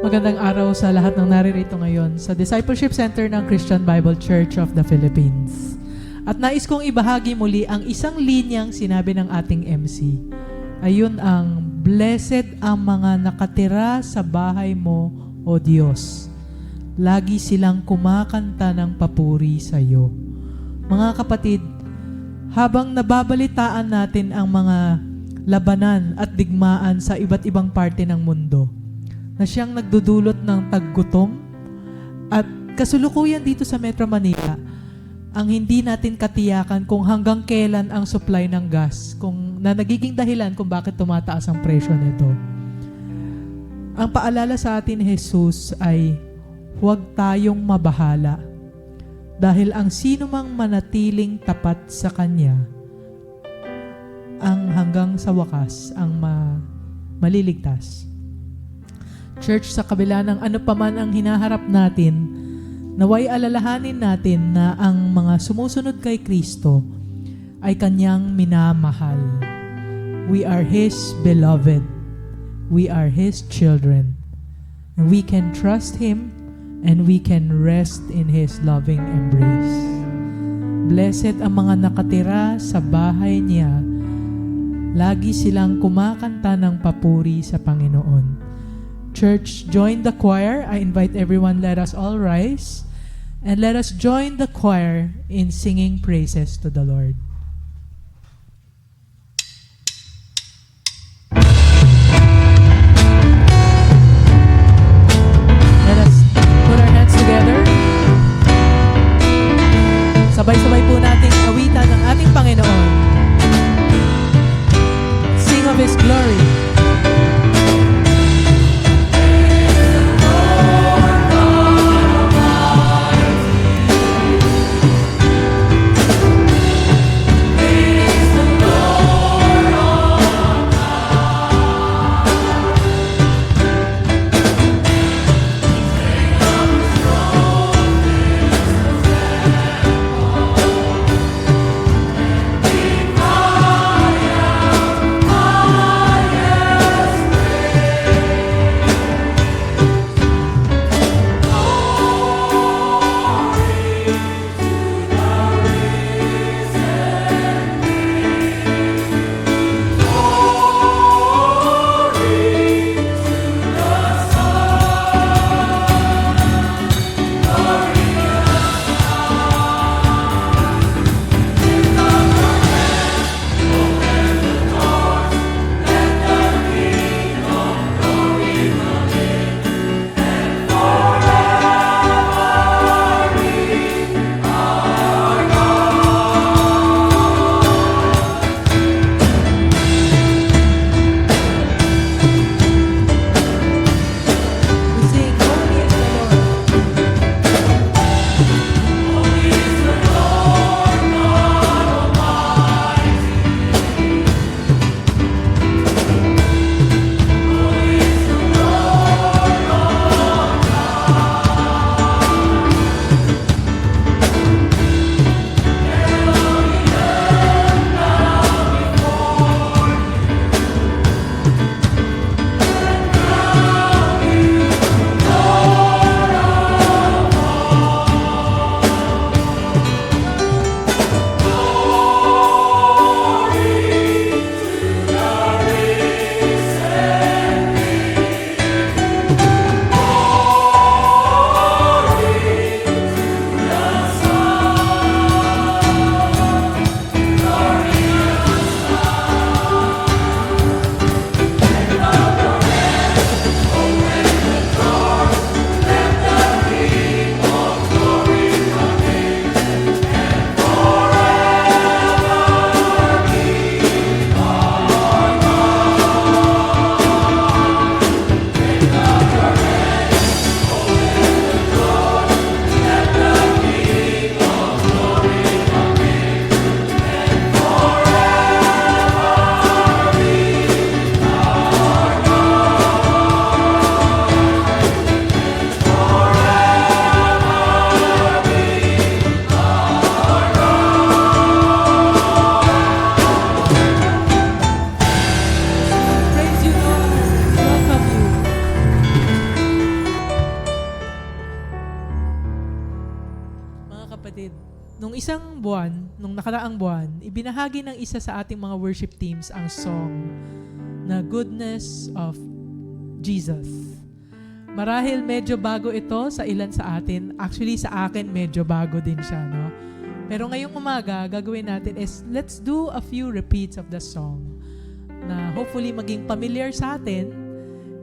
Magandang araw sa lahat ng naririto ngayon sa Discipleship Center ng Christian Bible Church of the Philippines. At nais kong ibahagi muli ang isang linyang sinabi ng ating MC. Ayun ang, "Blessed ang mga nakatira sa bahay mo, O Diyos. Lagi silang kumakanta ng papuri sa iyo." Mga kapatid, habang nababalitaan natin ang mga labanan at digmaan sa iba't ibang parte ng mundo, na siyang nagdudulot ng taggutom at kasulukuyan dito sa Metro Manila, ang hindi natin katiyakan kung hanggang kailan ang supply ng gas, na nagiging dahilan kung bakit tumataas ang presyo nito. Ang paalala sa atin ni Jesus ay huwag tayong mabahala dahil ang sino mang manatiling tapat sa Kanya ang hanggang sa wakas ang maliligtas. Church, sa kabila ng ano paman ang hinaharap natin, naway alalahanin natin na ang mga sumusunod kay Kristo ay Kanyang minamahal. We are His beloved. We are His children. We can trust Him and we can rest in His loving embrace. Blessed ang mga nakatira sa bahay niya. Lagi silang kumakanta ng papuri sa Panginoon. Church, join the choir. I invite everyone, let us all rise and let us join the choir in singing praises to the Lord. Let us put our hands together. Sabay-sabay po natin awitan ng ating Panginoon. Sing of His glory. kapatid, nung nakaraang buwan, ibinahagi ng isa sa ating mga worship teams ang song na Goodness of Jesus. Marahil medyo bago ito sa ilan sa atin. Actually, sa akin, medyo bago din siya, no? Pero ngayong umaga, gagawin natin is let's do a few repeats of the song na hopefully maging familiar sa atin,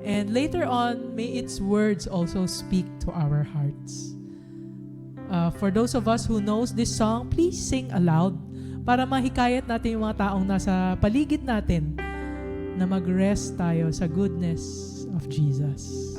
and later on, may its words also speak to our hearts. For those of us who knows this song, please sing aloud para mahikayat natin yung mga taong nasa paligid natin na mag-rest tayo sa goodness of Jesus.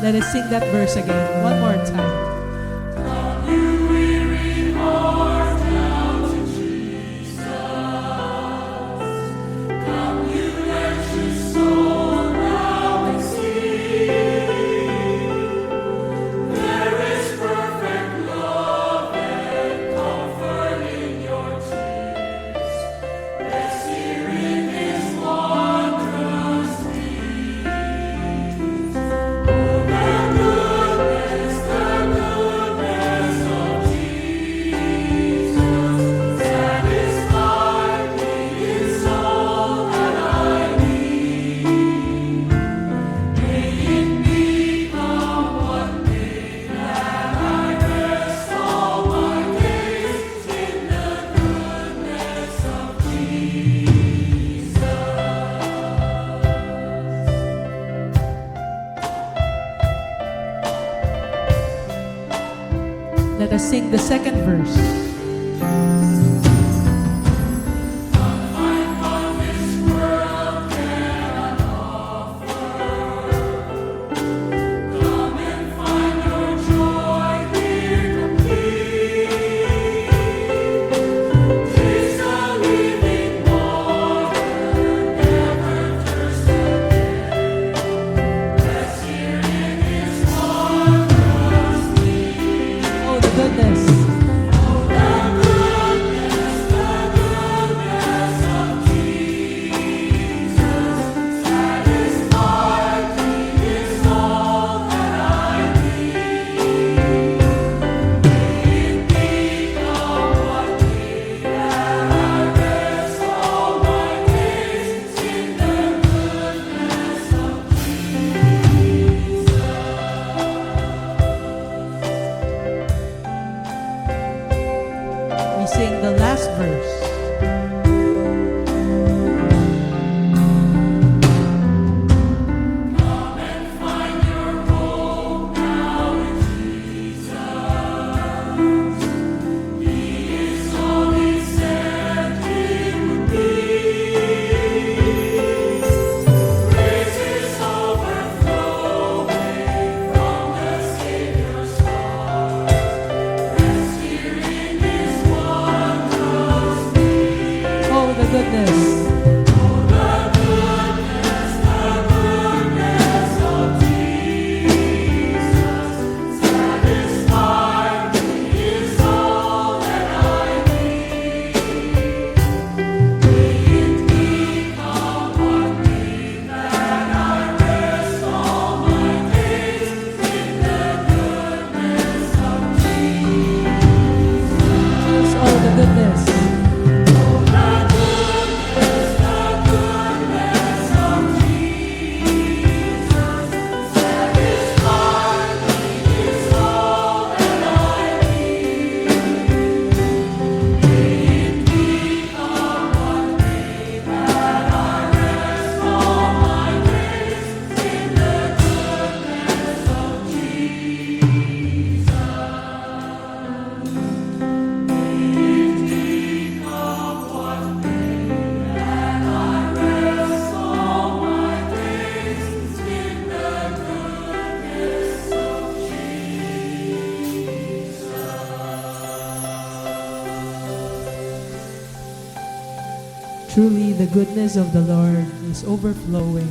Let us sing that verse again, one more time. Let us sing the second verse. We sing the last verse. Truly, the goodness of the Lord is overflowing.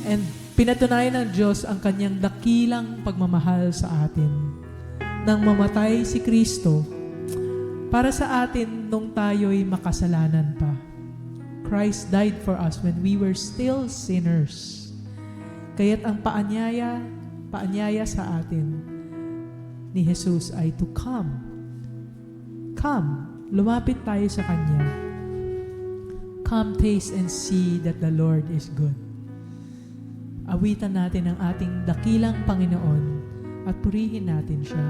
And pinatunayan ng Diyos ang kanyang dakilang pagmamahal sa atin. Nang mamatay si Kristo para sa atin nung tayo'y makasalanan pa. Christ died for us when we were still sinners. Kaya't ang paanyaya sa atin ni Jesus ay to come. Come, lumapit tayo sa Kanya. Come, taste and see that the Lord is good. Awitan natin ang ating dakilang Panginoon at purihin natin siya.